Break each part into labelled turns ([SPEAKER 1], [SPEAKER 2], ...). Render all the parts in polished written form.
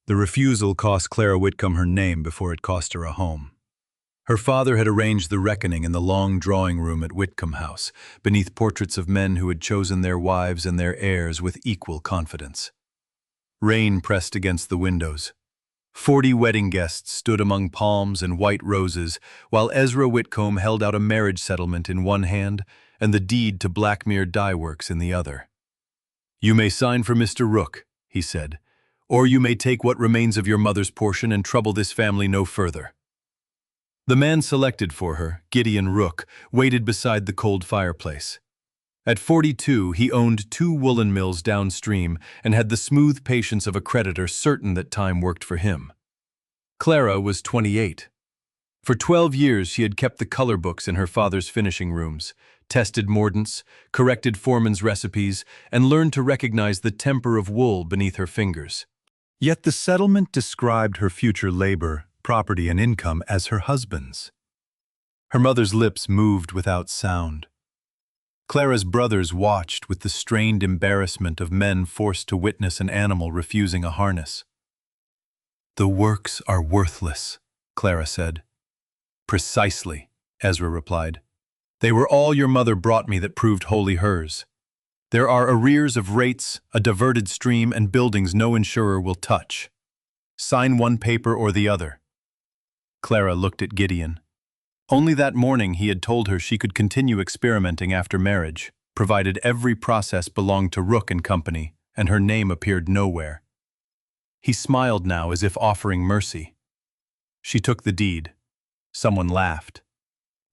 [SPEAKER 1] The refusal cost Clara Whitcombe her name before it cost her a home. Her father had arranged the reckoning in the long drawing room at Whitcombe House, beneath portraits of men who had chosen their wives and their heirs with equal confidence. Rain pressed against the windows. 40 wedding guests stood among palms and white roses, while Ezra Whitcombe held out a marriage settlement in one hand and the deed to Blackmere Dye Works in the other. "You may sign for Mr. Rook," he said, "or you may take what remains of your mother's portion and trouble this family no further." The man selected for her, Gideon Rook, waited beside the cold fireplace. At 42, he owned 2 woolen mills downstream and had the smooth patience of a creditor certain that time worked for him. Clara was 28. For 12 years she had kept the color books in her father's finishing rooms, tested mordants, corrected foreman's recipes, and learned to recognize the temper of wool beneath her fingers. Yet the settlement described her future labor, property, and income as her husband's. Her mother's lips moved without sound. Clara's brothers watched with the strained embarrassment of men forced to witness an animal refusing a harness. "The works are worthless," Clara said. "Precisely," Ezra replied. "They were all your mother brought me that proved wholly hers. There are arrears of rates, a diverted stream, and buildings no insurer will touch. Sign one paper or the other." Clara looked at Gideon. Only that morning he had told her she could continue experimenting after marriage, provided every process belonged to Rook and Company, and her name appeared nowhere. He smiled now as if offering mercy. She took the deed. Someone laughed.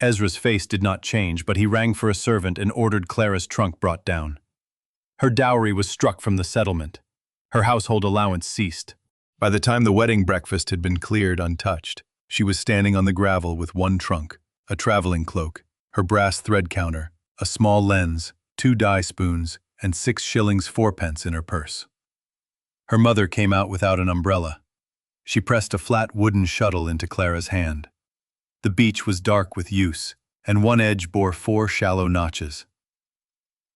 [SPEAKER 1] Ezra's face did not change, but he rang for a servant and ordered Clara's trunk brought down. Her dowry was struck from the settlement. Her household allowance ceased. By the time the wedding breakfast had been cleared untouched, she was standing on the gravel with one trunk, a traveling cloak, her brass thread counter, a small lens, 2 dye spoons, and 6 shillings 4 pence in her purse. Her mother came out without an umbrella. She pressed a flat wooden shuttle into Clara's hand. The beach was dark with use, and one edge bore 4 shallow notches.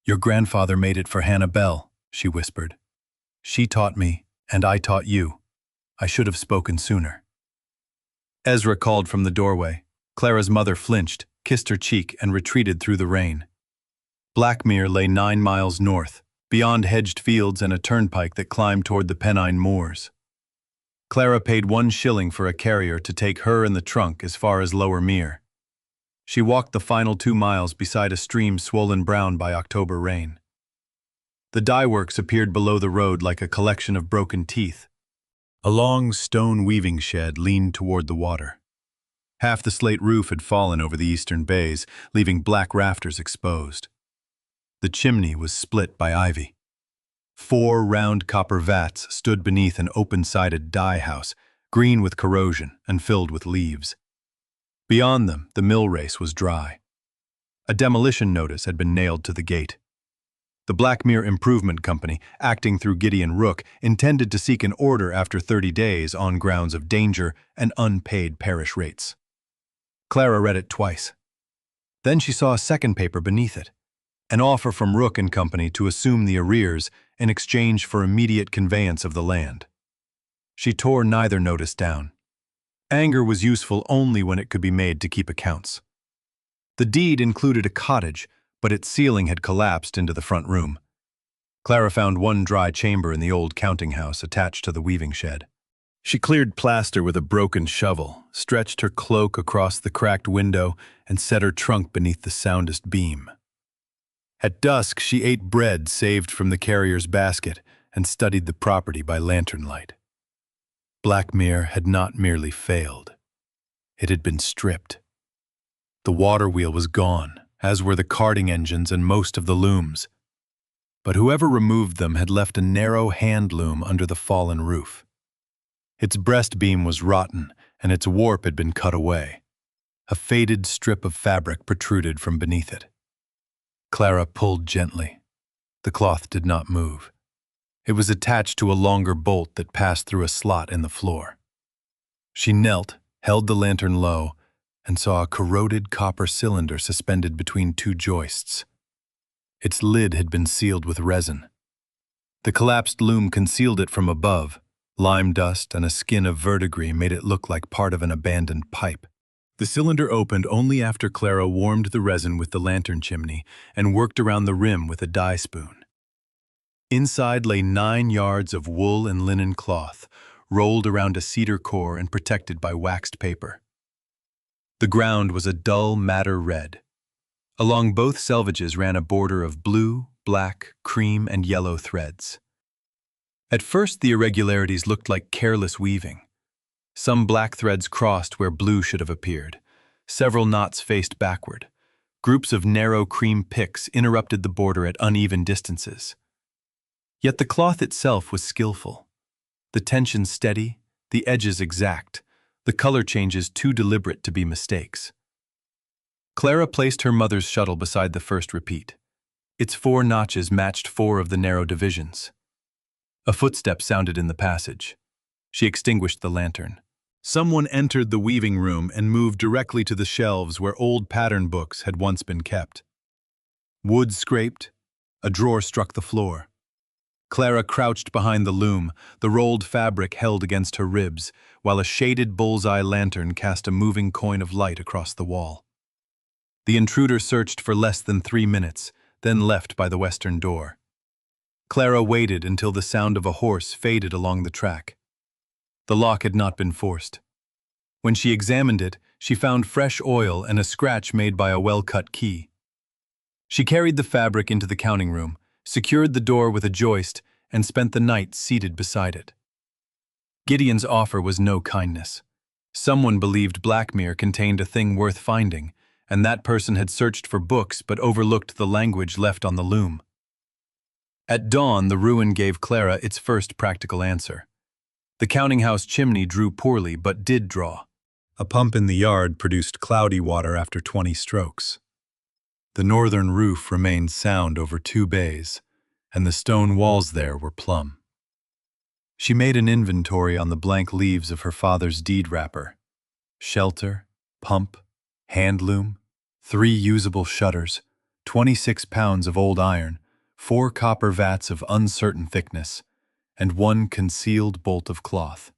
[SPEAKER 1] "Your grandfather made it for Hannah Bell," she whispered. "She taught me, and I taught you. I should have spoken sooner." Ezra called from the doorway. Clara's mother flinched, kissed her cheek, and retreated through the rain. Blackmere lay 9 miles north, beyond hedged fields and a turnpike that climbed toward the Pennine moors. Clara paid 1 shilling for a carrier to take her and the trunk as far as Lower Mere. She walked the final 2 miles beside a stream swollen brown by October rain. The dye works appeared below the road like a collection of broken teeth. A long stone weaving shed leaned toward the water. Half the slate roof had fallen over the eastern bays, leaving black rafters exposed. The chimney was split by ivy. 4 round copper vats stood beneath an open-sided dye house, green with corrosion and filled with leaves. Beyond them, the mill race was dry. A demolition notice had been nailed to the gate. The Blackmere Improvement Company, acting through Gideon Rook, intended to seek an order after 30 days on grounds of danger and unpaid parish rates. Clara read it twice. Then she saw a second paper beneath it, an offer from Rook and Company to assume the arrears in exchange for immediate conveyance of the land. She tore neither notice down. Anger was useful only when it could be made to keep accounts. The deed included a cottage, but its ceiling had collapsed into the front room. Clara found one dry chamber in the old counting house attached to the weaving shed. She cleared plaster with a broken shovel, stretched her cloak across the cracked window, and set her trunk beneath the soundest beam. At dusk, she ate bread saved from the carrier's basket and studied the property by lantern light. Blackmere had not merely failed. It had been stripped. The water wheel was gone, as were the carding engines and most of the looms. But whoever removed them had left a narrow hand loom under the fallen roof. Its breast beam was rotten, and its warp had been cut away. A faded strip of fabric protruded from beneath it. Clara pulled gently. The cloth did not move. It was attached to a longer bolt that passed through a slot in the floor. She knelt, held the lantern low, and saw a corroded copper cylinder suspended between 2 joists. Its lid had been sealed with resin. The collapsed loom concealed it from above, Lime dust and a skin of verdigris made it look like part of an abandoned pipe. The cylinder opened only after Clara warmed the resin with the lantern chimney and worked around the rim with a dye spoon. Inside lay 9 yards of wool and linen cloth, rolled around a cedar core and protected by waxed paper. The ground was a dull madder red. Along both selvages ran a border of blue, black, cream, and yellow threads. At first, the irregularities looked like careless weaving. Some black threads crossed where blue should have appeared. Several knots faced backward. Groups of narrow cream picks interrupted the border at uneven distances. Yet the cloth itself was skillful. The tension steady, the edges exact, the color changes too deliberate to be mistakes. Clara placed her mother's shuttle beside the first repeat. Its 4 notches matched 4 of the narrow divisions. A footstep sounded in the passage. She extinguished the lantern. Someone entered the weaving room and moved directly to the shelves where old pattern books had once been kept. Wood scraped. A drawer struck the floor. Clara crouched behind the loom, the rolled fabric held against her ribs, while a shaded bullseye lantern cast a moving coin of light across the wall. The intruder searched for less than 3 minutes, then left by the western door. Clara waited until the sound of a horse faded along the track. The lock had not been forced. When she examined it, she found fresh oil and a scratch made by a well-cut key. She carried the fabric into the counting room, secured the door with a joist, and spent the night seated beside it. Gideon's offer was no kindness. Someone believed Blackmere contained a thing worth finding, and that person had searched for books but overlooked the language left on the loom. At dawn, the ruin gave Clara its first practical answer. The counting-house chimney drew poorly but did draw. A pump in the yard produced cloudy water after 20 strokes. The northern roof remained sound over 2 bays, and the stone walls there were plumb. She made an inventory on the blank leaves of her father's deed wrapper. Shelter, pump, hand loom, 3 usable shutters, 26 pounds of old iron, 4 copper vats of uncertain thickness, and 1 concealed bolt of cloth.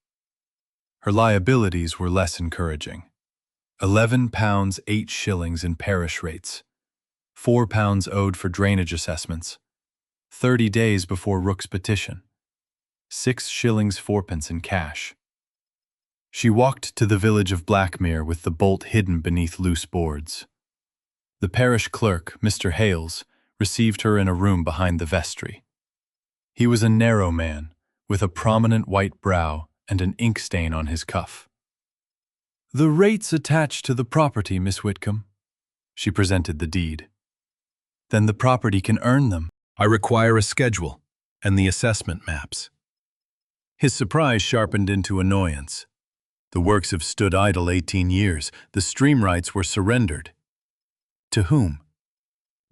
[SPEAKER 1] Her liabilities were less encouraging. 11 pounds 8 shillings in parish rates, 4 pounds owed for drainage assessments, 30 days before Rook's petition, 6 shillings 4pence in cash. She walked to the village of Blackmere with the bolt hidden beneath loose boards. The parish clerk, Mr. Hales, received her in a room behind the vestry. He was a narrow man, with a prominent white brow and an ink stain on his cuff. "The rates attached to the property, Miss Whitcombe." She presented the deed. "Then the property can earn them." "I require a schedule and the assessment maps." His surprise sharpened into annoyance. "The works have stood idle 18 years. The stream rights were surrendered." "To whom?"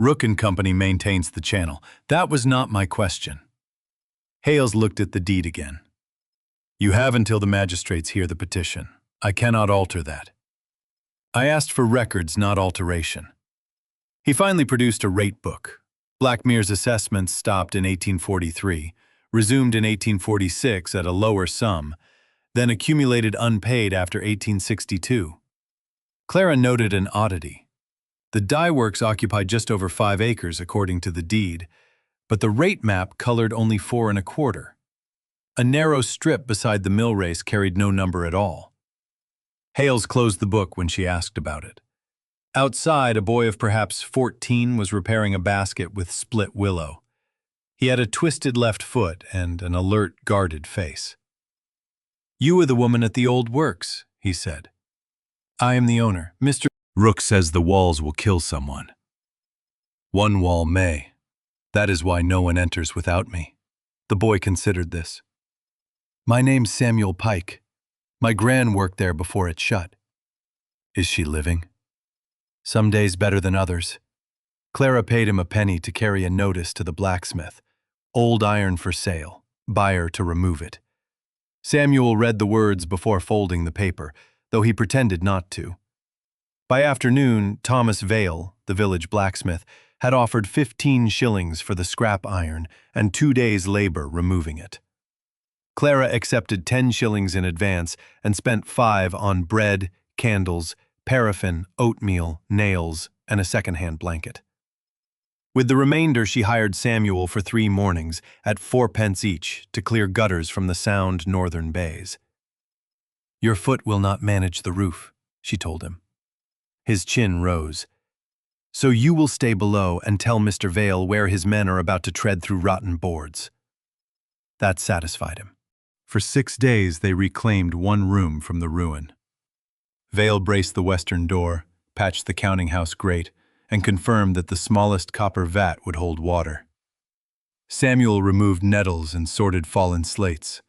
[SPEAKER 1] "Rook and Company maintains the channel. That was not my question." Hales looked at the deed again. "You have until the magistrates hear the petition. I cannot alter that. I asked for records, not alteration." He finally produced a rate book. Blackmere's assessments stopped in 1843, resumed in 1846 at a lower sum, then accumulated unpaid after 1862. Clara noted an oddity. The dye works occupied just over 5 acres according to the deed, but the rate map colored only 4 1/4. A narrow strip beside the mill race carried no number at all. Hales closed the book when she asked about it. Outside, a boy of perhaps 14 was repairing a basket with split willow. He had a twisted left foot and an alert, guarded face. "You are the woman at the old works," he said. "I am the owner. Mr. Rook says the walls will kill someone." "One wall may. That is why no one enters without me." The boy considered this. "My name's Samuel Pike. My gran worked there before it shut." "Is she living?" "Some days better than others." Clara paid him a penny to carry a notice to the blacksmith. "Old iron for sale. Buyer to remove it." Samuel read the words before folding the paper, though he pretended not to. By afternoon, Thomas Vale, the village blacksmith, had offered 15 shillings for the scrap iron and 2 days' labor removing it. Clara accepted 10 shillings in advance and spent 5 on bread, candles, paraffin, oatmeal, nails, and a second-hand blanket. With the remainder, she hired Samuel for 3 mornings at 4 pence each to clear gutters from the sound northern bays. "Your foot will not manage the roof," she told him. His chin rose. "So you will stay below and tell Mr. Vale where his men are about to tread through rotten boards." That satisfied him. For 6 days they reclaimed 1 room from the ruin. Vale braced the western door, patched the counting-house grate, and confirmed that the smallest copper vat would hold water. Samuel removed nettles and sorted fallen slates.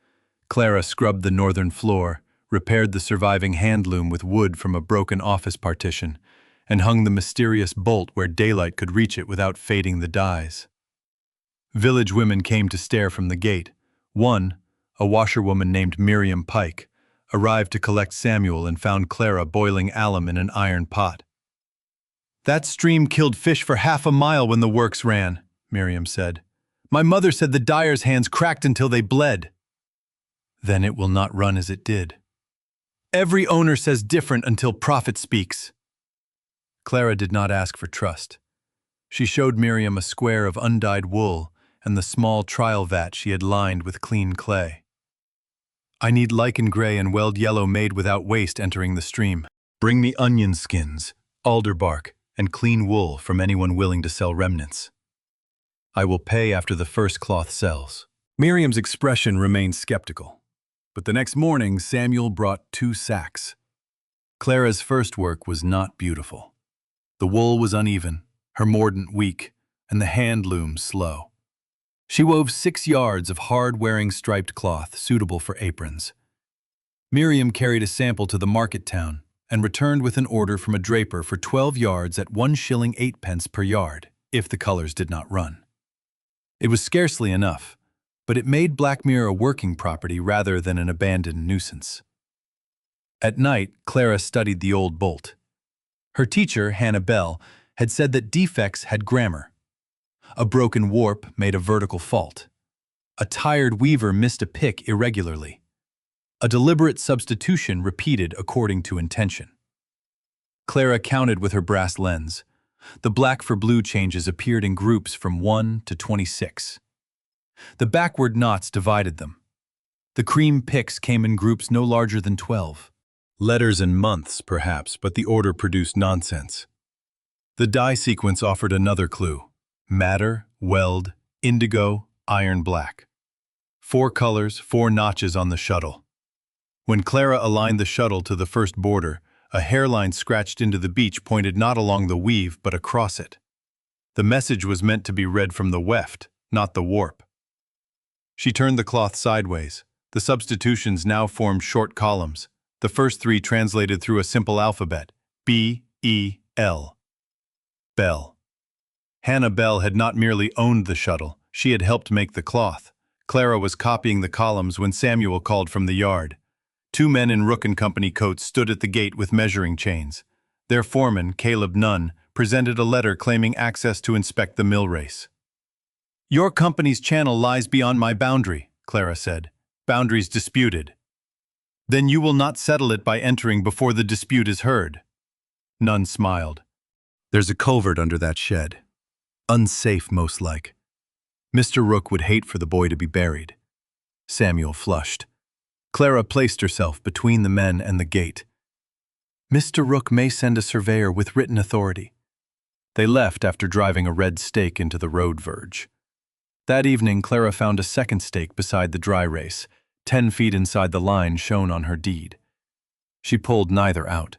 [SPEAKER 1] Clara scrubbed the northern floor, repaired the surviving handloom with wood from a broken office partition, and hung the mysterious bolt where daylight could reach it without fading the dyes. Village women came to stare from the gate. One, a washerwoman named Miriam Pike, arrived to collect Samuel and found Clara boiling alum in an iron pot. "That stream killed fish for half a mile when the works ran," Miriam said. "My mother said the dyer's hands cracked until they bled." "Then it will not run as it did." "Every owner says different until profit speaks." Clara did not ask for trust. She showed Miriam a square of undyed wool and the small trial vat she had lined with clean clay. "I need lichen gray and weld yellow made without waste entering the stream. Bring me onion skins, alder bark, and clean wool from anyone willing to sell remnants. I will pay after the first cloth sells." Miriam's expression remained skeptical, but the next morning Samuel brought 2 sacks. Clara's first work was not beautiful. The wool was uneven, her mordant weak, and the hand loom slow. She wove 6 yards of hard-wearing striped cloth suitable for aprons. Miriam carried a sample to the market town and returned with an order from a draper for 12 yards at 1 shilling 8 pence per yard, if the colors did not run. It was scarcely enough, but it made Blackmere a working property rather than an abandoned nuisance. At night, Clara studied the old bolt. Her teacher, Hannah Bell, had said that defects had grammar. A broken warp made a vertical fault. A tired weaver missed a pick irregularly. A deliberate substitution repeated according to intention. Clara counted with her brass lens. The black for blue changes appeared in groups from 1 to 26. The backward knots divided them. The cream picks came in groups no larger than 12. Letters and months, perhaps, but the order produced nonsense. The dye sequence offered another clue. Madder, weld, indigo, iron black. 4 colors, 4 notches on the shuttle. When Clara aligned the shuttle to the first border, a hairline scratched into the beach pointed not along the weave but across it. The message was meant to be read from the weft, not the warp. She turned the cloth sideways. The substitutions now formed short columns. The first 3 translated through a simple alphabet, B-E-L. Bell. Hannah Bell had not merely owned the shuttle, she had helped make the cloth. Clara was copying the columns when Samuel called from the yard. 2 men in Rook & Company coats stood at the gate with measuring chains. Their foreman, Caleb Nunn, presented a letter claiming access to inspect the mill race. "Your company's channel lies beyond my boundary," Clara said. "Boundaries disputed." "Then you will not settle it by entering before the dispute is heard." Nunn smiled. "There's a culvert under that shed. Unsafe, most like. Mr. Rook would hate for the boy to be buried." Samuel flushed. Clara placed herself between the men and the gate. "Mr. Rook may send a surveyor with written authority." They left after driving a red stake into the road verge. That evening, Clara found a second stake beside the dry race, 10 feet inside the line shown on her deed. She pulled neither out.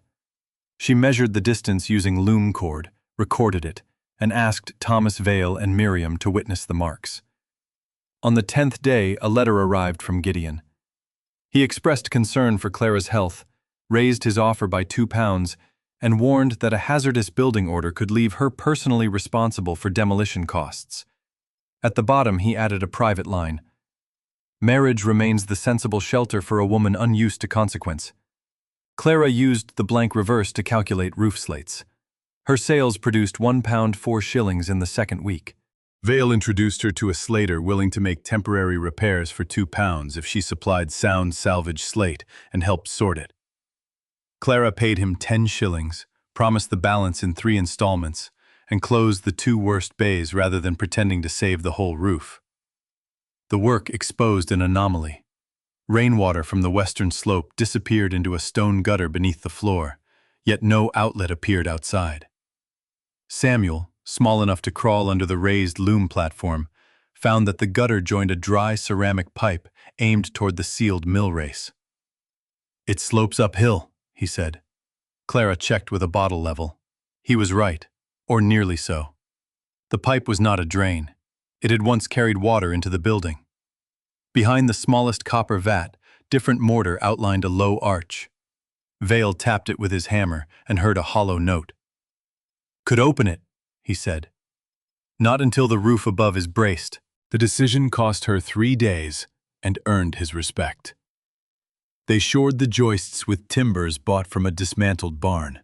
[SPEAKER 1] She measured the distance using loom cord, recorded it, and asked Thomas Vale and Miriam to witness the marks. On the 10th day, a letter arrived from Gideon. He expressed concern for Clara's health, raised his offer by £2, and warned that a hazardous building order could leave her personally responsible for demolition costs. At the bottom, he added a private line. "Marriage remains the sensible shelter for a woman unused to consequence." Clara used the blank reverse to calculate roof slates. Her sales produced £1 4 shillings in the second week. Vale introduced her to a slater willing to make temporary repairs for £2 if she supplied sound salvage slate and helped sort it. Clara paid him 10 shillings, promised the balance in 3 installments, and closed the 2 worst bays rather than pretending to save the whole roof. The work exposed an anomaly. Rainwater from the western slope disappeared into a stone gutter beneath the floor, yet no outlet appeared outside. Samuel, small enough to crawl under the raised loom platform, found that the gutter joined a dry ceramic pipe aimed toward the sealed mill race. "It slopes uphill," he said. Clara checked with a bottle level. He was right, or nearly so. The pipe was not a drain. It had once carried water into the building. Behind the smallest copper vat, different mortar outlined a low arch. Vale tapped it with his hammer and heard a hollow note. "Could open it," he said. "Not until the roof above is braced." The decision cost her 3 days and earned his respect. They shored the joists with timbers bought from a dismantled barn.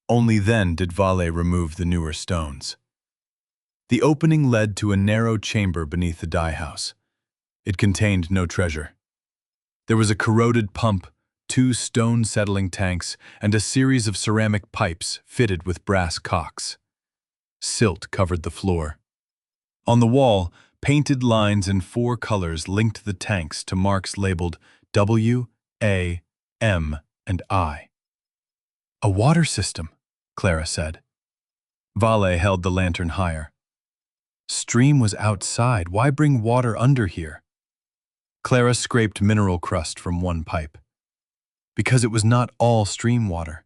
[SPEAKER 1] Only then did Vale remove the newer stones. The opening led to a narrow chamber beneath the dye house. It contained no treasure. There was a corroded pump, 2 stone settling tanks, and a series of ceramic pipes fitted with brass cocks. Silt covered the floor. On the wall, painted lines in 4 colors linked the tanks to marks labeled W, A, M, and I. "A water system," Clara said. Vale held the lantern higher. "Stream was outside. Why bring water under here?" Clara scraped mineral crust from one pipe. Because it was not all stream water.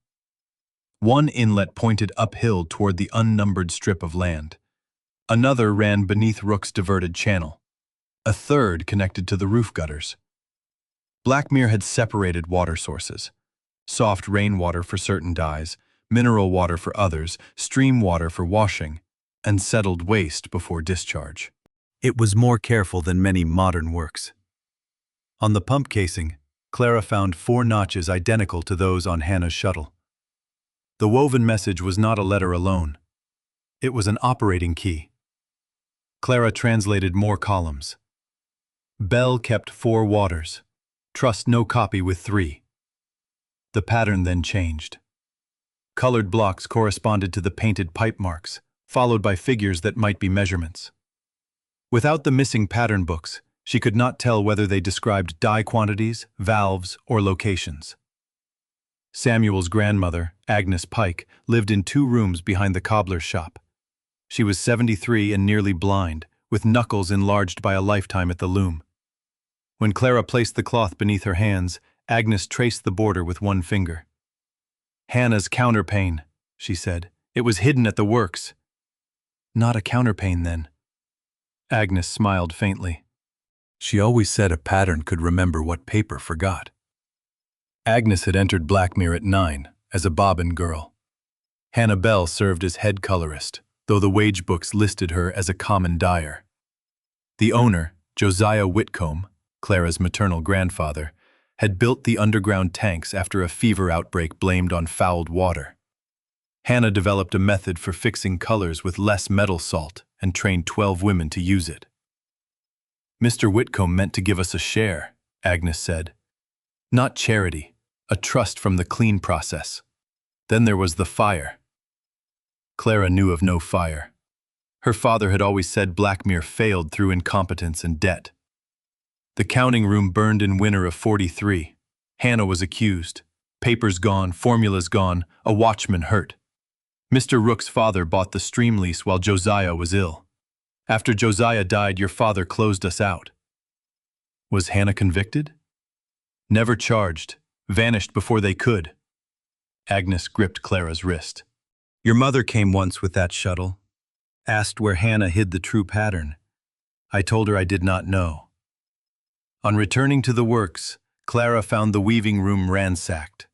[SPEAKER 1] One inlet pointed uphill toward the unnumbered strip of land. Another ran beneath Rook's diverted channel. A third connected to the roof gutters. Blackmere had separated water sources. Soft rainwater for certain dyes, mineral water for others, stream water for washing, and settled waste before discharge. It was more careful than many modern works. On the pump casing, Clara found 4 notches identical to those on Hannah's shuttle. The woven message was not a letter alone. It was an operating key. Clara translated more columns. Bell kept 4 waters. Trust no copy with 3. The pattern then changed. Colored blocks corresponded to the painted pipe marks, followed by figures that might be measurements. Without the missing pattern books, she could not tell whether they described dye quantities, valves, or locations. Samuel's grandmother, Agnes Pike, lived in 2 rooms behind the cobbler's shop. She was 73 and nearly blind, with knuckles enlarged by a lifetime at the loom. When Clara placed the cloth beneath her hands, Agnes traced the border with one finger. "Hannah's counterpane," she said. "It was hidden at the works." "Not a counterpane, then." Agnes smiled faintly. She always said a pattern could remember what paper forgot. Agnes had entered Blackmere at 9, as a bobbin girl. Hannah Bell served as head colorist, though the wage books listed her as a common dyer. The owner, Josiah Whitcombe, Clara's maternal grandfather, had built the underground tanks after a fever outbreak blamed on fouled water. Hannah developed a method for fixing colors with less metal salt and trained 12 women to use it. "Mr. Whitcombe meant to give us a share," Agnes said. "Not charity, a trust from the clean process. Then there was the fire." Clara knew of no fire. Her father had always said Blackmere failed through incompetence and debt. The counting room burned in winter of 43. Hannah was accused. Papers gone, formulas gone, a watchman hurt. Mr. Rook's father bought the stream lease while Josiah was ill. After Josiah died, your father closed us out. Was Hannah convicted? Never charged. Vanished before they could. Agnes gripped Clara's wrist. "Your mother came once with that shuttle. Asked where Hannah hid the true pattern. I told her I did not know." On returning to the works, Clara found the weaving room ransacked.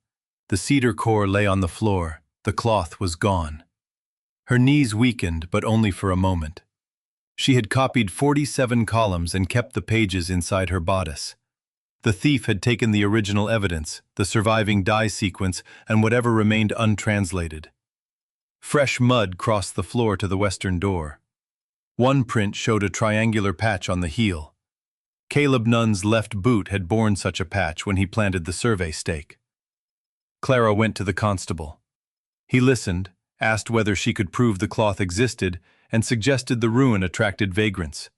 [SPEAKER 1] The cedar core lay on the floor. The cloth was gone. Her knees weakened, but only for a moment. She had copied 47 columns and kept the pages inside her bodice. The thief had taken the original evidence, the surviving dye sequence, and whatever remained untranslated. Fresh mud crossed the floor to the western door. One print showed a triangular patch on the heel. Caleb Nunn's left boot had borne such a patch when he planted the survey stake. Clara went to the constable. He listened, asked whether she could prove the cloth existed, and suggested the ruin attracted vagrants.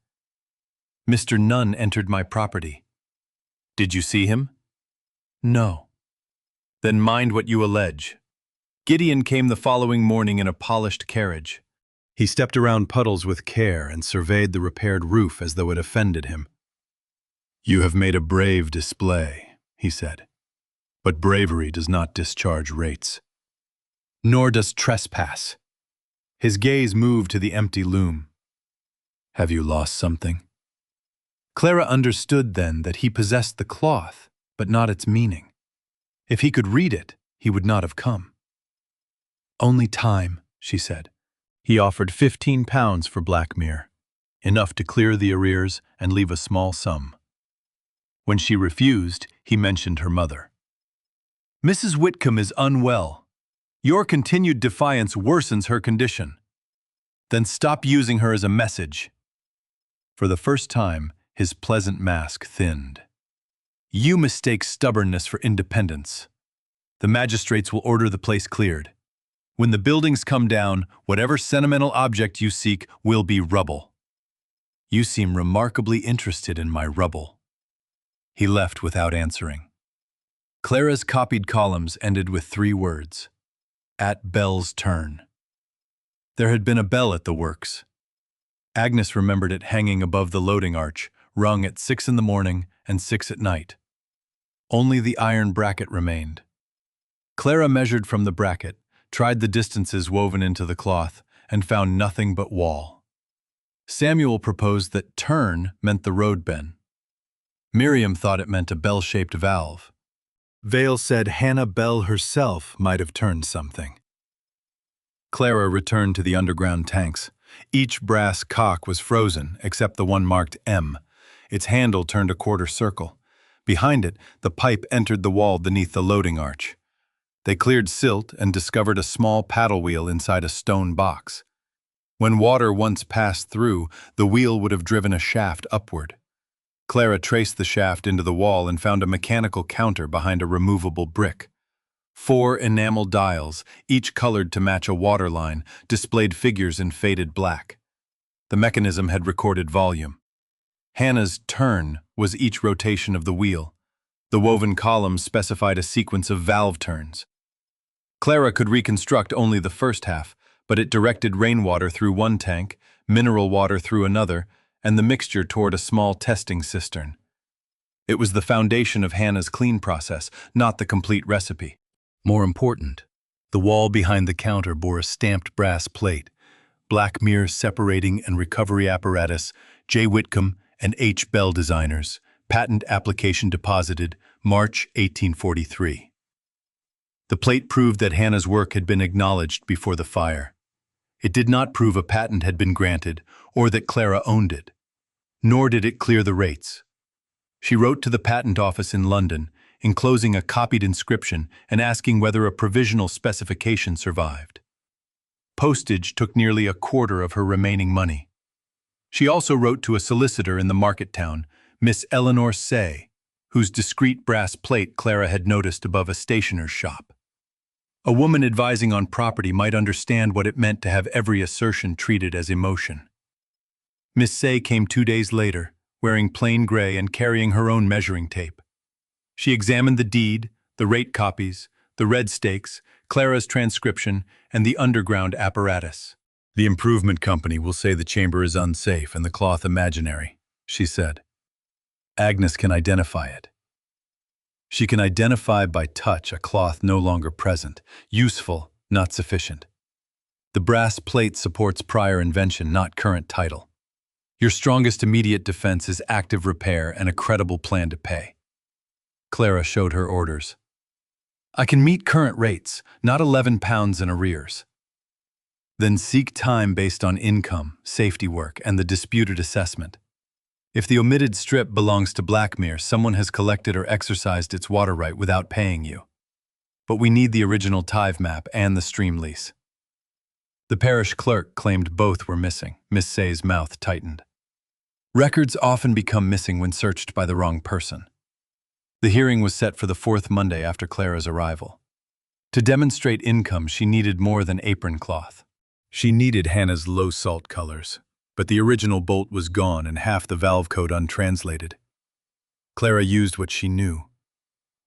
[SPEAKER 1] "Mr. Nunn entered my property." "Did you see him?" "No." "Then mind what you allege." Gideon came the following morning in a polished carriage. He stepped around puddles with care and surveyed the repaired roof as though it offended him. "You have made a brave display," he said. "But bravery does not discharge rates. Nor does trespass." His gaze moved to the empty loom. "Have you lost something?" Clara understood then that he possessed the cloth, but not its meaning. If he could read it, he would not have come. "Only time," she said. He offered £15 for Blackmere, enough to clear the arrears and leave a small sum. When she refused, he mentioned her mother. "Mrs. Whitcombe is unwell. Your continued defiance worsens her condition. Then stop using her as a message." For the first time, his pleasant mask thinned. "You mistake stubbornness for independence. The magistrates will order the place cleared. When the buildings come down, whatever sentimental object you seek will be rubble." "You seem remarkably interested in my rubble." He left without answering. Clara's copied columns ended with 3 words: "At Bell's turn." There had been a bell at the works. Agnes remembered it hanging above the loading arch, rung at 6 in the morning and 6 at night. Only the iron bracket remained. Clara measured from the bracket, tried the distances woven into the cloth, and found nothing but wall. Samuel proposed that turn meant the road bend. Miriam thought it meant a bell-shaped valve. Vale said Hannah Bell herself might have turned something. Clara returned to the underground tanks. Each brass cock was frozen, except the one marked M. Its handle turned a quarter circle. Behind it, the pipe entered the wall beneath the loading arch. They cleared silt and discovered a small paddle wheel inside a stone box. When water once passed through, the wheel would have driven a shaft upward. Clara traced the shaft into the wall and found a mechanical counter behind a removable brick. 4 enamel dials, each colored to match a waterline, displayed figures in faded black. The mechanism had recorded volume. Hannah's turn was each rotation of the wheel. The woven columns specified a sequence of valve turns. Clara could reconstruct only the first half, but it directed rainwater through one tank, mineral water through another, and the mixture toward a small testing cistern. It was the foundation of Hannah's clean process, not the complete recipe. More important, the wall behind the counter bore a stamped brass plate, Blackmere Separating and Recovery Apparatus, J. Whitcombe and H. Bell Designers, patent application deposited, March 1843. The plate proved that Hannah's work had been acknowledged before the fire. It did not prove a patent had been granted or that Clara owned it, nor did it clear the rates. She wrote to the patent office in London, enclosing a copied inscription and asking whether a provisional specification survived. Postage took nearly a quarter of her remaining money. She also wrote to a solicitor in the market town, Miss Eleanor Say, whose discreet brass plate Clara had noticed above a stationer's shop. A woman advising on property might understand what it meant to have every assertion treated as emotion. Miss Say came 2 days later, wearing plain gray and carrying her own measuring tape. She examined the deed, the rate copies, the red stakes, Clara's transcription, and the underground apparatus. "The improvement company will say the chamber is unsafe and the cloth imaginary," she said. "Agnes can identify it. She can identify by touch a cloth no longer present, useful, not sufficient. The brass plate supports prior invention, not current title. Your strongest immediate defense is active repair and a credible plan to pay." Clara showed her orders. "I can meet current rates, not £11 in arrears." "Then seek time based on income, safety work, and the disputed assessment. If the omitted strip belongs to Blackmere, someone has collected or exercised its water right without paying you. But we need the original tithe map and the stream lease." The parish clerk claimed both were missing. Miss Say's mouth tightened. Records often become missing when searched by the wrong person. The hearing was set for the fourth Monday after Clara's arrival. To demonstrate income, she needed more than apron cloth. She needed Hannah's low-salt colors, but the original bolt was gone and half the valve code untranslated. Clara used what she knew.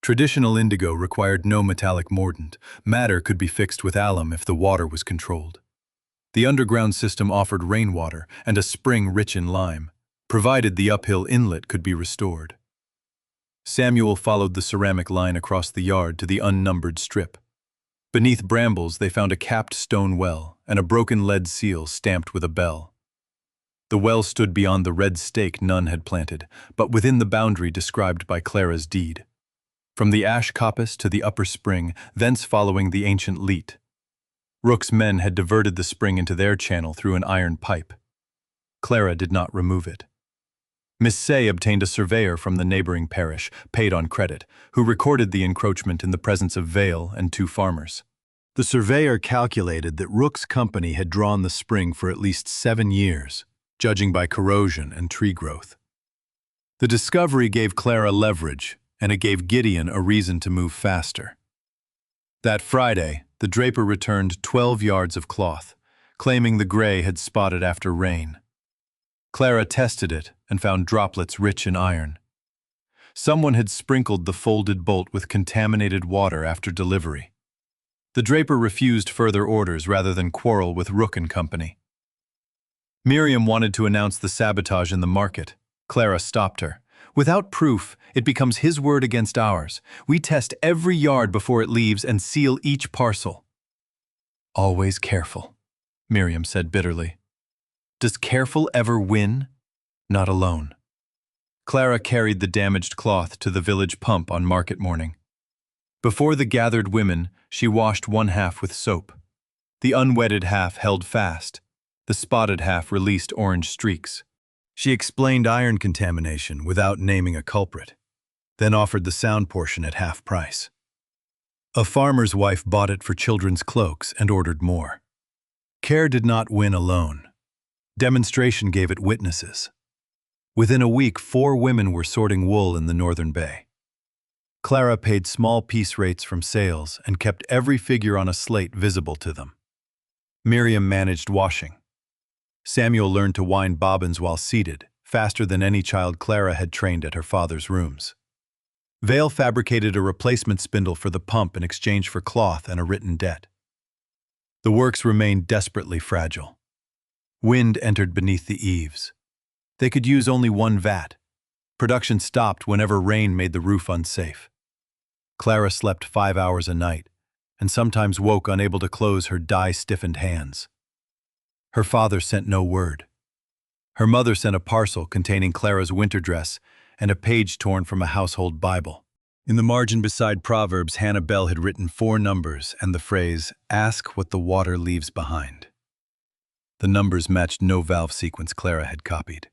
[SPEAKER 1] Traditional indigo required no metallic mordant. Matter could be fixed with alum if the water was controlled. The underground system offered rainwater and a spring rich in lime, provided the uphill inlet could be restored. Samuel followed the ceramic line across the yard to the unnumbered strip. Beneath brambles, they found a capped stone well and a broken lead seal stamped with a bell. The well stood beyond the red stake none had planted, but within the boundary described by Clara's deed. From the ash coppice to the upper spring, thence following the ancient leat. Rook's men had diverted the spring into their channel through an iron pipe. Clara did not remove it. Miss Say obtained a surveyor from the neighboring parish, paid on credit, who recorded the encroachment in the presence of Vale and 2 farmers. The surveyor calculated that Rook's company had drawn the spring for at least 7 years, judging by corrosion and tree growth. The discovery gave Clara leverage, and it gave Gideon a reason to move faster. That Friday, the draper returned 12 yards of cloth, claiming the gray had spotted after rain. Clara tested it and found droplets rich in iron. Someone had sprinkled the folded bolt with contaminated water after delivery. The draper refused further orders rather than quarrel with Rook and Company. Miriam wanted to announce the sabotage in the market. Clara stopped her. Without proof, it becomes his word against ours. We test every yard before it leaves and seal each parcel. Always careful, Miriam said bitterly. Does careful ever win? Not alone. Clara carried the damaged cloth to the village pump on market morning. Before the gathered women, she washed one half with soap. The unwetted half held fast. The spotted half released orange streaks. She explained iron contamination without naming a culprit, then offered the sound portion at half price. A farmer's wife bought it for children's cloaks and ordered more. Care did not win alone. Demonstration gave it witnesses. Within a week, 4 women were sorting wool in the Northern Bay. Clara paid small piece rates from sales and kept every figure on a slate visible to them. Miriam managed washing. Samuel learned to wind bobbins while seated, faster than any child Clara had trained at her father's rooms. Vale fabricated a replacement spindle for the pump in exchange for cloth and a written debt. The works remained desperately fragile. Wind entered beneath the eaves. They could use only 1 vat. Production stopped whenever rain made the roof unsafe. Clara slept 5 hours a night, and sometimes woke unable to close her dye-stiffened hands. Her father sent no word. Her mother sent a parcel containing Clara's winter dress and a page torn from a household Bible. In the margin beside Proverbs, Hannah Bell had written 4 numbers and the phrase, "Ask what the water leaves behind." The numbers matched no valve sequence Clara had copied.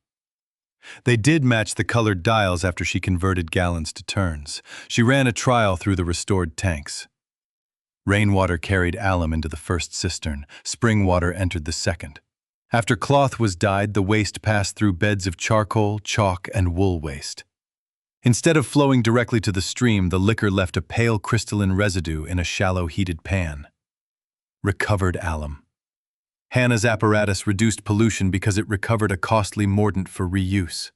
[SPEAKER 1] They did match the colored dials after she converted gallons to turns. She ran a trial through the restored tanks. Rainwater carried alum into the first cistern. Spring water entered the second. After cloth was dyed, the waste passed through beds of charcoal, chalk, and wool waste. Instead of flowing directly to the stream, the liquor left a pale crystalline residue in a shallow heated pan. Recovered alum. Hannah's apparatus reduced pollution because it recovered a costly mordant for reuse.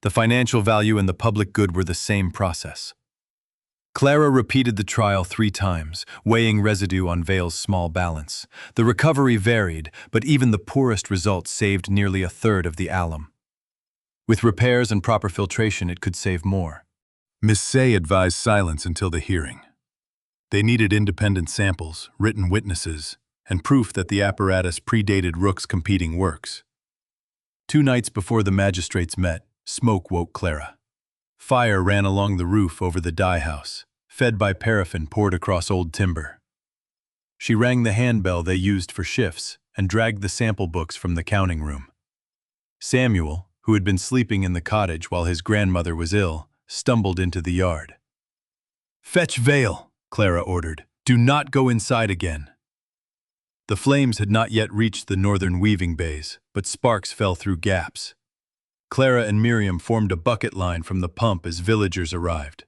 [SPEAKER 1] The financial value and the public good were the same process. Clara repeated the trial 3 times, weighing residue on Vale's small balance. The recovery varied, but even the poorest results saved nearly 1/3 of the alum. With repairs and proper filtration, it could save more. Miss Say advised silence until the hearing. They needed independent samples, written witnesses, and proof that the apparatus predated Rook's competing works. 2 nights before the magistrates met, smoke woke Clara. Fire ran along the roof over the dye house, fed by paraffin poured across old timber. She rang the handbell they used for shifts and dragged the sample books from the counting room. Samuel, who had been sleeping in the cottage while his grandmother was ill, stumbled into the yard. "Fetch Vale," Clara ordered. "Do not go inside again." The flames had not yet reached the northern weaving bays, but sparks fell through gaps. Clara and Miriam formed a bucket line from the pump as villagers arrived.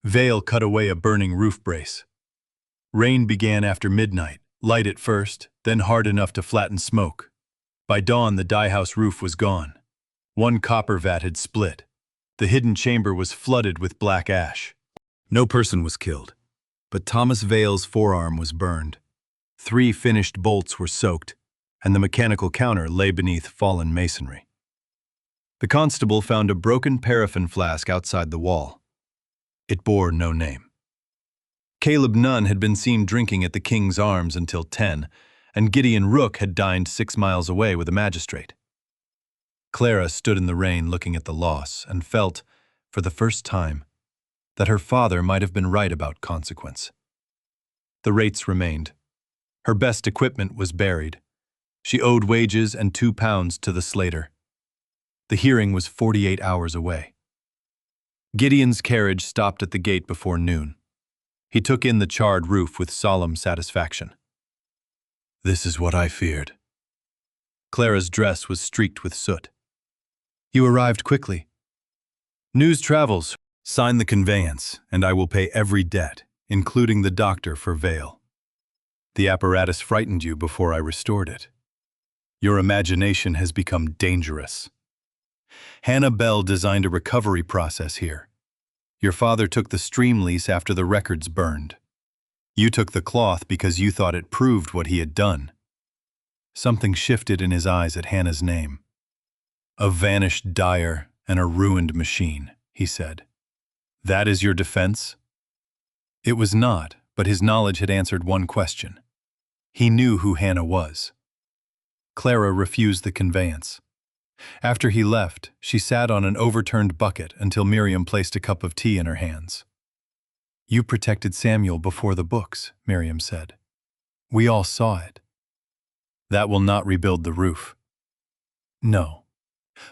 [SPEAKER 1] Vale cut away a burning roof brace. Rain began after midnight, light at first, then hard enough to flatten smoke. By dawn, the dye-house roof was gone. One copper vat had split. The hidden chamber was flooded with black ash. No person was killed, but Thomas Vale's forearm was burned. 3 finished bolts were soaked, and the mechanical counter lay beneath fallen masonry. The constable found a broken paraffin flask outside the wall. It bore no name. Caleb Nunn had been seen drinking at the King's Arms until 10, and Gideon Rook had dined 6 miles away with a magistrate. Clara stood in the rain looking at the loss and felt, for the first time, that her father might have been right about consequence. The rates remained. Her best equipment was buried. She owed wages and £2 to the slater. The hearing was 48 hours away. Gideon's carriage stopped at the gate before noon. He took in the charred roof with solemn satisfaction. "This is what I feared." Clara's dress was streaked with soot. "You arrived quickly." "News travels. Sign the conveyance, and I will pay every debt, including the doctor for Vale. The apparatus frightened you before I restored it. Your imagination has become dangerous. Hannah Bell designed a recovery process here. Your father took the stream lease after the records burned. You took the cloth because you thought it proved what he had done." Something shifted in his eyes at Hannah's name. "A vanished dyer and a ruined machine," he said. "That is your defense?" It was not, but his knowledge had answered one question. He knew who Hannah was. Clara refused the conveyance. After he left, she sat on an overturned bucket until Miriam placed a cup of tea in her hands. "You protected Samuel before the books," Miriam said. "We all saw it." "That will not rebuild the roof." "No,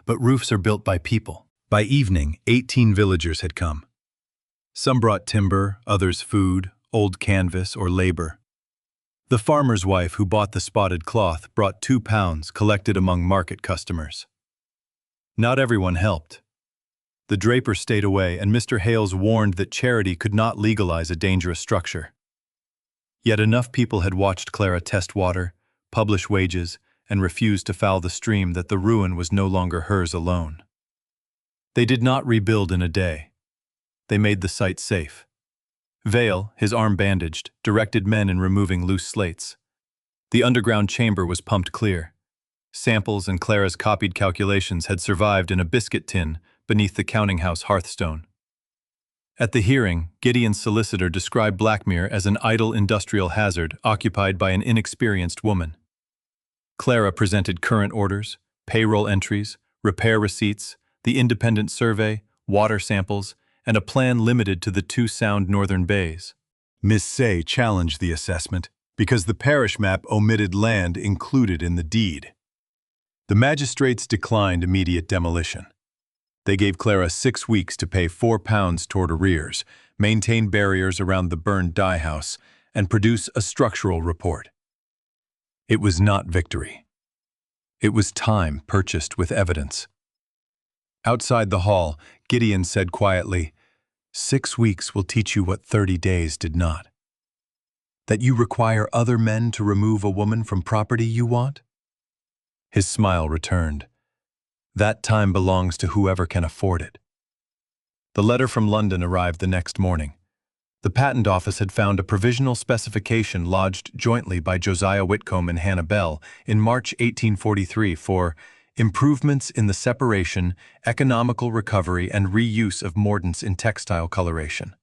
[SPEAKER 1] but roofs are built by people." By evening, 18 villagers had come. Some brought timber, others food, old canvas, or labor. The farmer's wife who bought the spotted cloth brought £2 collected among market customers. Not everyone helped. The draper stayed away, and Mr. Hales warned that charity could not legalize a dangerous structure. Yet enough people had watched Clara test water, publish wages, and refuse to foul the stream that the ruin was no longer hers alone. They did not rebuild in a day. They made the site safe. Vale, his arm bandaged, directed men in removing loose slates. The underground chamber was pumped clear. Samples and Clara's copied calculations had survived in a biscuit tin beneath the counting house hearthstone. At the hearing, Gideon's solicitor described Blackmere as an idle industrial hazard occupied by an inexperienced woman. Clara presented current orders, payroll entries, repair receipts, the independent survey, water samples, and a plan limited to the 2 sound northern bays. Miss Say challenged the assessment because the parish map omitted land included in the deed. The magistrates declined immediate demolition. They gave Clara 6 weeks to pay £4 toward arrears, maintain barriers around the burned dye house, and produce a structural report. It was not victory. It was time purchased with evidence. Outside the hall, Gideon said quietly, "6 weeks will teach you what 30 days did not. That you require other men to remove a woman from property you want?" His smile returned. "That time belongs to whoever can afford it." The letter from London arrived the next morning. The Patent Office had found a provisional specification lodged jointly by Josiah Whitcombe and Hannah Bell in March 1843 for improvements in the separation, economical recovery, and reuse of mordants in textile coloration.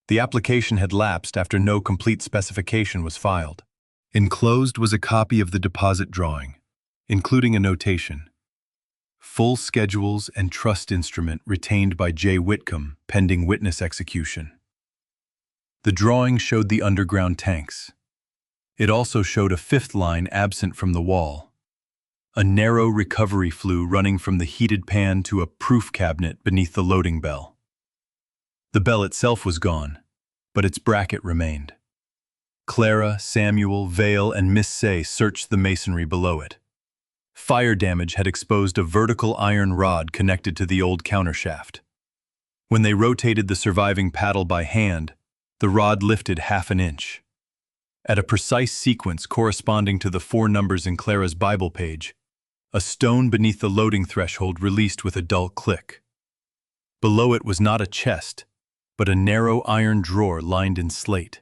[SPEAKER 1] The application had lapsed after no complete specification was filed. Enclosed was a copy of the deposit drawing, including a notation: "Full schedules and trust instrument retained by J. Whitcombe pending witness execution." The drawing showed the underground tanks. It also showed a 5th line absent from the wall: a narrow recovery flue running from the heated pan to a proof cabinet beneath the loading bell. The bell itself was gone, but its bracket remained. Clara, Samuel, Vale, and Miss Say searched the masonry below it. Fire damage had exposed a vertical iron rod connected to the old countershaft. When they rotated the surviving paddle by hand, the rod lifted half an inch. At a precise sequence corresponding to the 4 numbers in Clara's Bible page, a stone beneath the loading threshold released with a dull click. Below it was not a chest, but a narrow iron drawer lined in slate.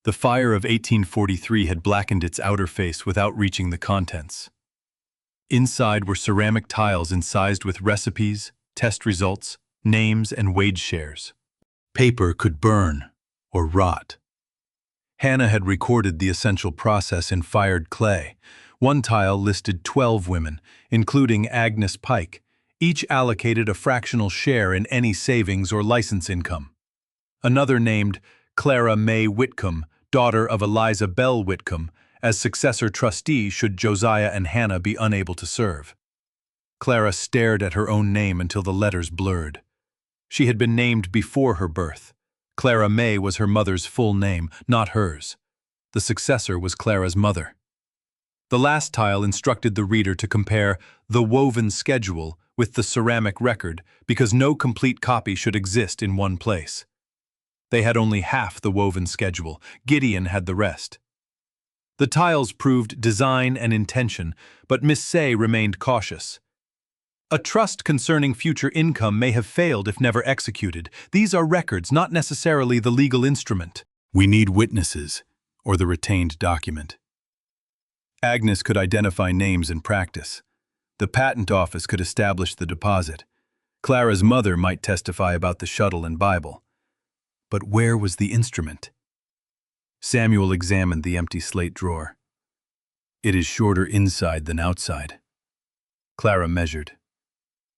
[SPEAKER 1] The fire of 1843 had blackened its outer face without reaching the contents. Inside were ceramic tiles incised with recipes, test results, names, and wage shares. Paper could burn or rot. Hannah had recorded the essential process in fired clay. One tile listed 12 women, including Agnes Pike, each allocated a fractional share in any savings or license income. Another named Clara May Whitcombe, daughter of Eliza Bell Whitcombe, as successor trustee should Josiah and Hannah be unable to serve. Clara stared at her own name until the letters blurred. She had been named before her birth. Clara May was her mother's full name, not hers. The successor was Clara's mother. The last tile instructed the reader to compare the woven schedule with the ceramic record because no complete copy should exist in one place. They had only half the woven schedule. Gideon had the rest. The tiles proved design and intention, but Miss Say remained cautious. A trust concerning future income may have failed if never executed. These are records, not necessarily the legal instrument. We need witnesses, or the retained document. Agnes could identify names in practice. The patent office could establish the deposit. Clara's mother might testify about the shuttle and Bible. But where was the instrument? Samuel examined the empty slate drawer. It is shorter inside than outside. Clara measured.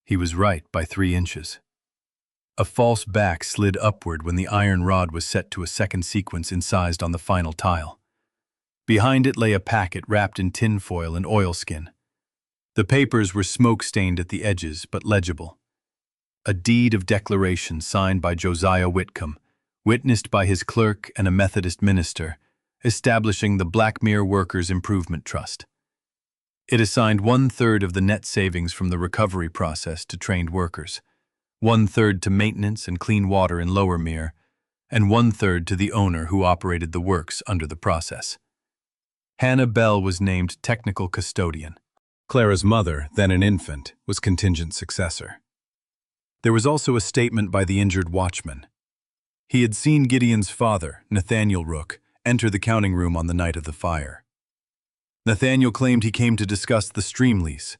[SPEAKER 1] He was right by 3 inches. A false back slid upward when the iron rod was set to a second sequence incised on the final tile. Behind it lay a packet wrapped in tinfoil and oilskin. The papers were smoke-stained at the edges, but legible. A deed of declaration signed by Josiah Whitcombe, witnessed by his clerk and a Methodist minister, establishing the Blackmere Workers' Improvement Trust. It assigned 1/3 of the net savings from the recovery process to trained workers, 1/3 to maintenance and clean water in Lower Mere, and 1/3 to the owner who operated the works under the process. Hannah Bell was named technical custodian. Clara's mother, then an infant, was contingent successor. There was also a statement by the injured watchman. He had seen Gideon's father, Nathaniel Rook, enter the counting room on the night of the fire. Nathaniel claimed he came to discuss the stream lease.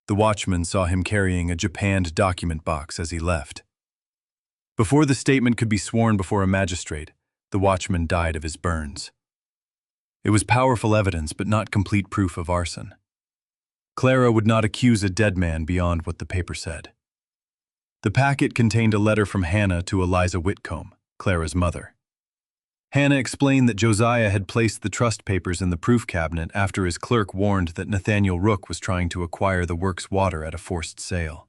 [SPEAKER 1] The watchman saw him carrying a japanned document box as he left. Before the statement could be sworn before a magistrate, the watchman died of his burns. It was powerful evidence, but not complete proof of arson. Clara would not accuse a dead man beyond what the paper said. The packet contained a letter from Hannah to Eliza Whitcombe, Clara's mother. Hannah explained that Josiah had placed the trust papers in the proof cabinet after his clerk warned that Nathaniel Rook was trying to acquire the works' water at a forced sale.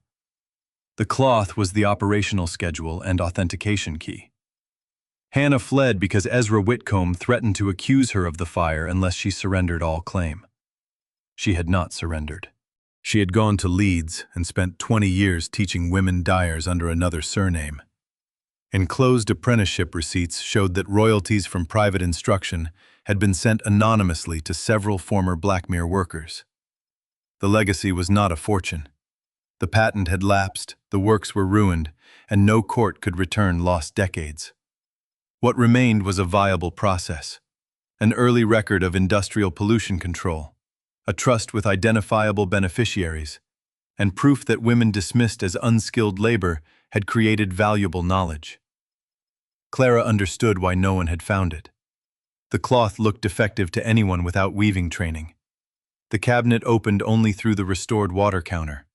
[SPEAKER 1] The cloth was the operational schedule and authentication key. Hannah fled because Ezra Whitcombe threatened to accuse her of the fire unless she surrendered all claim. She had not surrendered. She had gone to Leeds and spent 20 years teaching women dyers under another surname. Enclosed apprenticeship receipts showed that royalties from private instruction had been sent anonymously to several former Blackmere workers. The legacy was not a fortune. The patent had lapsed, the works were ruined, and no court could return lost decades. What remained was a viable process, an early record of industrial pollution control, a trust with identifiable beneficiaries, and proof that women dismissed as unskilled labor had created valuable knowledge. Clara understood why no one had found it. The cloth looked defective to anyone without weaving training. The cabinet opened only through the restored water counter.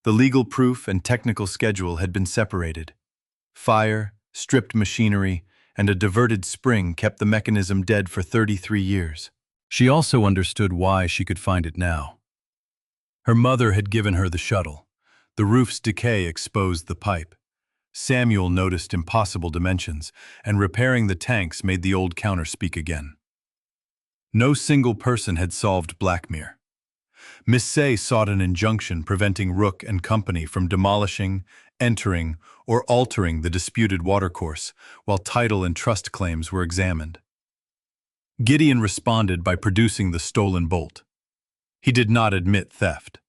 [SPEAKER 1] The legal proof and technical schedule had been separated. Fire, stripped machinery, and a diverted spring kept the mechanism dead for 33 years. She also understood why she could find it now. Her mother had given her the shuttle. The roof's decay exposed the pipe. Samuel noticed impossible dimensions, and repairing the tanks made the old counter speak again. No single person had solved Blackmere. Miss Say sought an injunction preventing Rook and Company from demolishing, entering, or altering the disputed watercourse, while title and trust claims were examined. Gideon responded by producing the stolen bolt. He did not admit theft.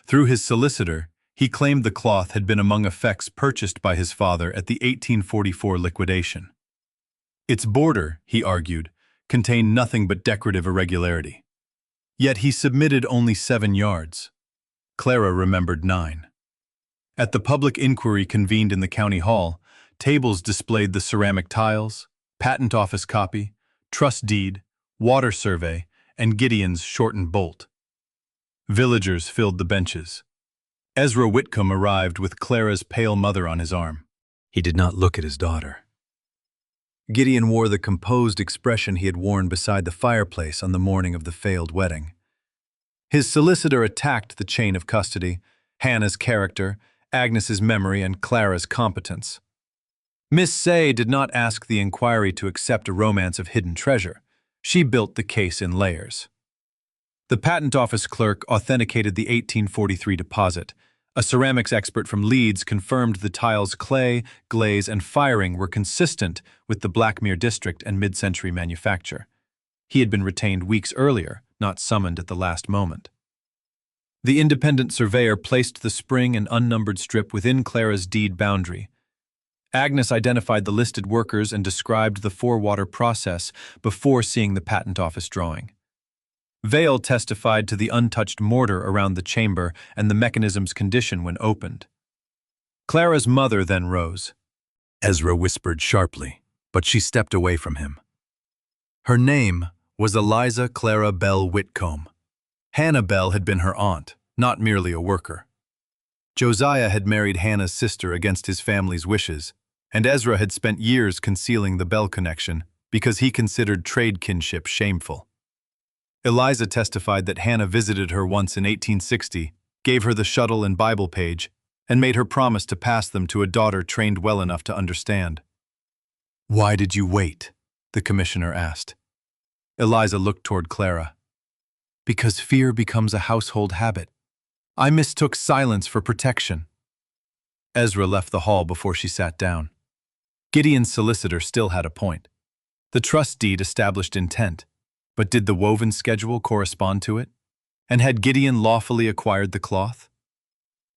[SPEAKER 1] Through his solicitor, he claimed the cloth had been among effects purchased by his father at the 1844 liquidation. Its border, he argued, contained nothing but decorative irregularity. Yet he submitted only 7 yards. Clara remembered 9. At the public inquiry convened in the county hall, tables displayed the ceramic tiles, patent office copy, trust deed, water survey, and Gideon's shortened bolt. Villagers filled the benches. Ezra Whitcombe arrived with Clara's pale mother on his arm. He did not look at his daughter. Gideon wore the composed expression he had worn beside the fireplace on the morning of the failed wedding. His solicitor attacked the chain of custody, Hannah's character, Agnes's memory, and Clara's competence. Miss Say did not ask the inquiry to accept a romance of hidden treasure. She built the case in layers. The patent office clerk authenticated the 1843 deposit. A ceramics expert from Leeds confirmed the tiles' clay, glaze, and firing were consistent with the Blackmere district and mid-century manufacture. He had been retained weeks earlier, not summoned at the last moment. The independent surveyor placed the spring and unnumbered strip within Clara's deed boundary. Agnes identified the listed workers and described the four-water process before seeing the patent office drawing. Vale testified to the untouched mortar around the chamber and the mechanism's condition when opened. Clara's mother then rose. Ezra whispered sharply, but she stepped away from him. Her name was Eliza Clara Bell Whitcombe. Hannah Bell had been her aunt, not merely a worker. Josiah had married Hannah's sister against his family's wishes, and Ezra had spent years concealing the Bell connection because he considered trade kinship shameful. Eliza testified that Hannah visited her once in 1860, gave her the shuttle and Bible page, and made her promise to pass them to a daughter trained well enough to understand. "Why did you wait?" the commissioner asked. Eliza looked toward Clara. "Because fear becomes a household habit. I mistook silence for protection." Ezra left the hall before she sat down. Gideon's solicitor still had a point. The trust deed established intent, but did the woven schedule correspond to it? And had Gideon lawfully acquired the cloth?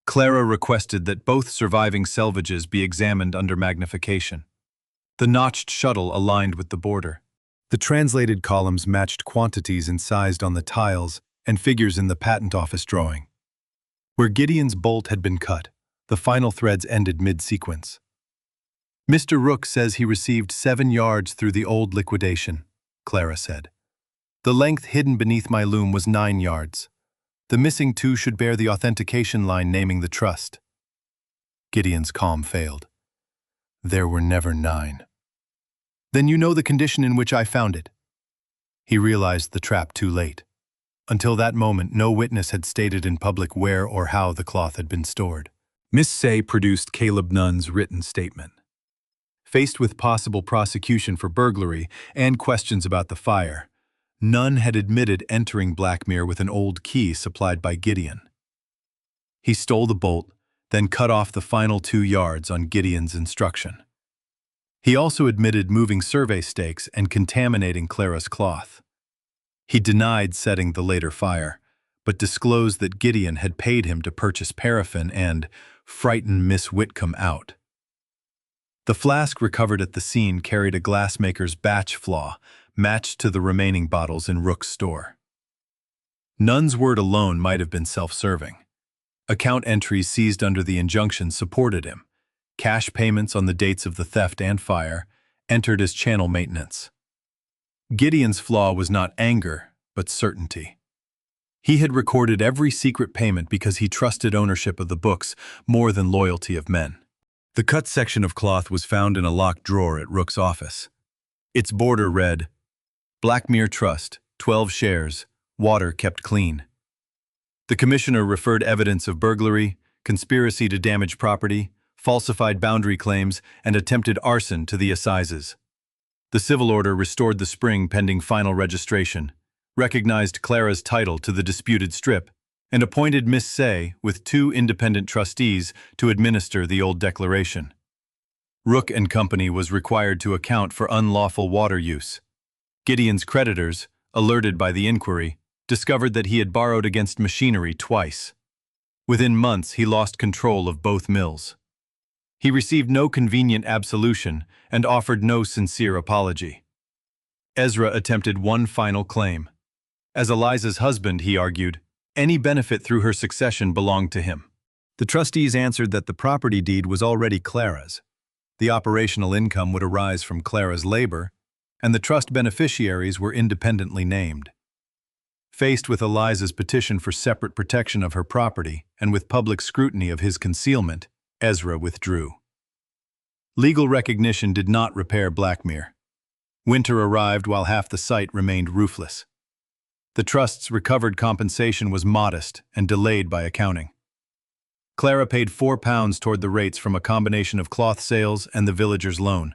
[SPEAKER 1] Clara requested that both surviving selvages be examined under magnification. The notched shuttle aligned with the border. The translated columns matched quantities incised on the tiles and figures in the patent office drawing. Where Gideon's bolt had been cut, the final threads ended mid-sequence. "Mr. Rook says he received 7 yards through the old liquidation," Clara said. "The length hidden beneath my loom was 9 yards. The missing 2 should bear the authentication line naming the trust." Gideon's calm failed. "There were never 9. "Then you know the condition in which I found it." He realized the trap too late. Until that moment, no witness had stated in public where or how the cloth had been stored. Miss Say produced Caleb Nunn's written statement. Faced with possible prosecution for burglary and questions about the fire, Nunn had admitted entering Blackmere with an old key supplied by Gideon. He stole the bolt, then cut off the final 2 yards on Gideon's instruction. He also admitted moving survey stakes and contaminating Clara's cloth. He denied setting the later fire, but disclosed that Gideon had paid him to purchase paraffin and frighten Miss Whitcombe out. The flask recovered at the scene carried a glassmaker's batch flaw, matched to the remaining bottles in Rook's store. Nunn's word alone might have been self-serving. Account entries seized under the injunction supported him. Cash payments on the dates of the theft and fire entered as channel maintenance. Gideon's flaw was not anger, but certainty. He had recorded every secret payment because he trusted ownership of the books more than loyalty of men. The cut section of cloth was found in a locked drawer at Rook's office. Its border read, "Blackmere Trust, 12 shares, water kept clean." The commissioner referred evidence of burglary, conspiracy to damage property, falsified boundary claims, and attempted arson to the assizes. The civil order restored the spring pending final registration, recognized Clara's title to the disputed strip, and appointed Miss Say with 2 independent trustees to administer the old declaration. Rook and Company was required to account for unlawful water use. Gideon's creditors, alerted by the inquiry, discovered that he had borrowed against machinery twice. Within months, he lost control of both mills. He received no convenient absolution and offered no sincere apology. Ezra attempted one final claim. As Eliza's husband, he argued, any benefit through her succession belonged to him. The trustees answered that the property deed was already Clara's. The operational income would arise from Clara's labor, and the trust beneficiaries were independently named. Faced with Eliza's petition for separate protection of her property and with public scrutiny of his concealment, Ezra withdrew. Legal recognition did not repair Blackmere. Winter arrived while half the site remained roofless. The trust's recovered compensation was modest and delayed by accounting. Clara paid £4 toward the rates from a combination of cloth sales and the villagers' loan,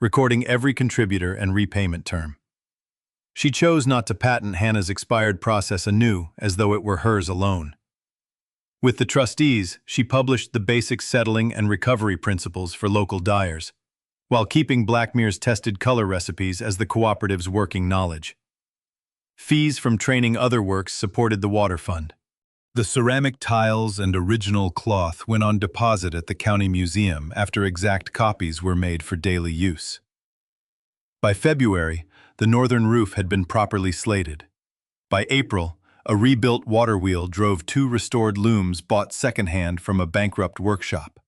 [SPEAKER 1] recording every contributor and repayment term. She chose not to patent Hannah's expired process anew as though it were hers alone. With the trustees, she published the basic settling and recovery principles for local dyers, while keeping Blackmere's tested color recipes as the cooperative's working knowledge. Fees from training other works supported the water fund. The ceramic tiles and original cloth went on deposit at the county museum after exact copies were made for daily use. By February, the northern roof had been properly slated. By April, a rebuilt water wheel drove 2 restored looms bought secondhand from a bankrupt workshop.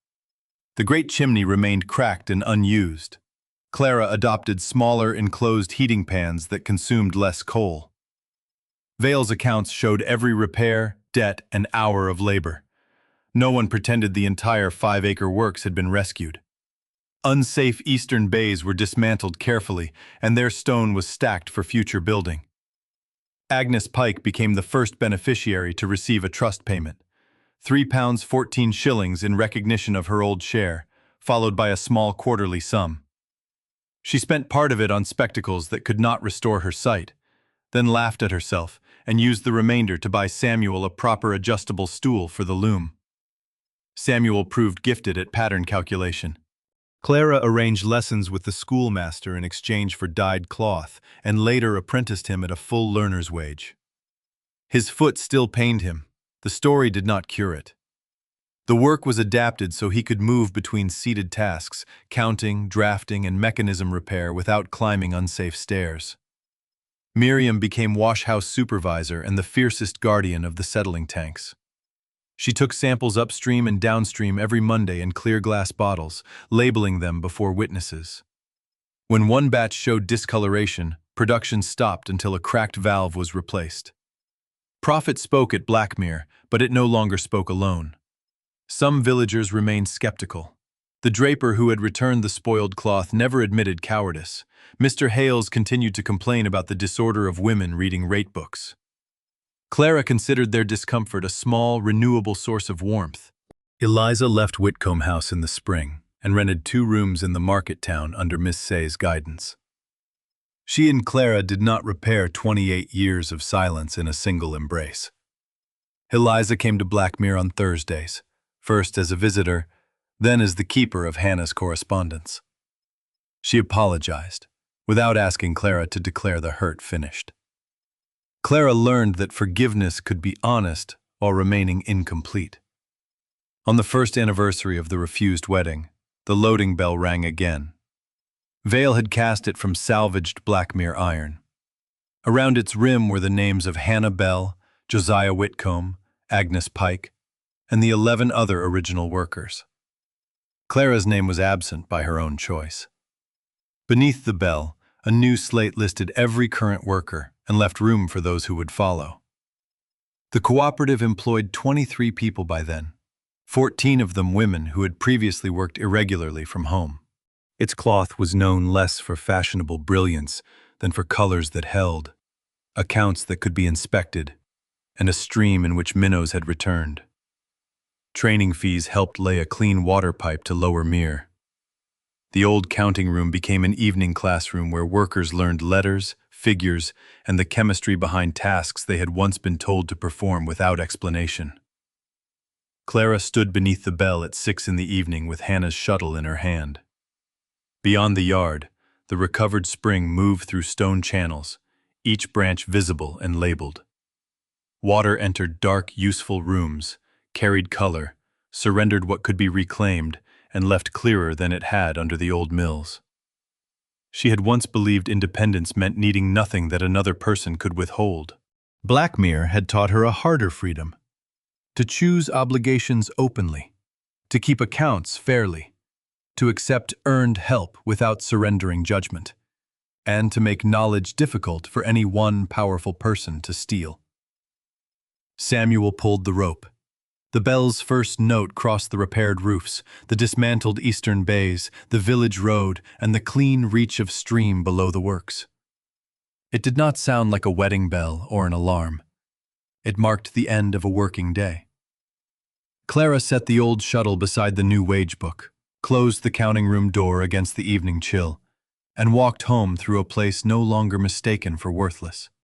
[SPEAKER 1] The great chimney remained cracked and unused. Clara adopted smaller enclosed heating pans that consumed less coal. Vale's accounts showed every repair, debt, and hour of labor. No one pretended the entire 5-acre works had been rescued. Unsafe eastern bays were dismantled carefully, and their stone was stacked for future building. Agnes Pike became the first beneficiary to receive a trust payment, £3 14 shillings in recognition of her old share, followed by a small quarterly sum. She spent part of it on spectacles that could not restore her sight, then laughed at herself and used the remainder to buy Samuel a proper adjustable stool for the loom. Samuel proved gifted at pattern calculation. Clara arranged lessons with the schoolmaster in exchange for dyed cloth and later apprenticed him at a full learner's wage. His foot still pained him. The story did not cure it. The work was adapted so he could move between seated tasks, counting, drafting, and mechanism repair without climbing unsafe stairs. Miriam became washhouse supervisor and the fiercest guardian of the settling tanks. She took samples upstream and downstream every Monday in clear glass bottles, labeling them before witnesses. When one batch showed discoloration, production stopped until a cracked valve was replaced. Profit spoke at Blackmere, but it no longer spoke alone. Some villagers remained skeptical. The draper who had returned the spoiled cloth never admitted cowardice. Mr. Hales continued to complain about the disorder of women reading rate books. Clara considered their discomfort a small, renewable source of warmth. Eliza left Whitcombe House in the spring and rented 2 rooms in the market town under Miss Say's guidance. She and Clara did not repair 28 years of silence in a single embrace. Eliza came to Blackmere on Thursdays, first as a visitor, then as the keeper of Hannah's correspondence. She apologized, without asking Clara to declare the hurt finished. Clara learned that forgiveness could be honest while remaining incomplete. On the first anniversary of the refused wedding, the loading bell rang again. Vale had cast it from salvaged Blackmere iron. Around its rim were the names of Hannah Bell, Josiah Whitcombe, Agnes Pike, and the 11 other original workers. Clara's name was absent by her own choice. Beneath the bell, a new slate listed every current worker and left room for those who would follow. The cooperative employed 23 people by then, 14 of them women who had previously worked irregularly from home. Its cloth was known less for fashionable brilliance than for colors that held, accounts that could be inspected, and a stream in which minnows had returned. Training fees helped lay a clean water pipe to Lower Mere. The old counting room became an evening classroom where workers learned letters, figures, and the chemistry behind tasks they had once been told to perform without explanation. Clara stood beneath the bell at 6 in the evening with Hannah's shuttle in her hand. Beyond the yard, the recovered spring moved through stone channels, each branch visible and labeled. Water entered dark, useful rooms, carried color, surrendered what could be reclaimed, and left clearer than it had under the old mills. She had once believed independence meant needing nothing that another person could withhold. Blackmere had taught her a harder freedom: to choose obligations openly, to keep accounts fairly, to accept earned help without surrendering judgment, and to make knowledge difficult for any one powerful person to steal. Samuel pulled the rope. The bell's first note crossed the repaired roofs, the dismantled eastern bays, the village road, and the clean reach of stream below the works. It did not sound like a wedding bell or an alarm. It marked the end of a working day. Clara set the old shuttle beside the new wage book, closed the counting room door against the evening chill, and walked home through a place no longer mistaken for worthless.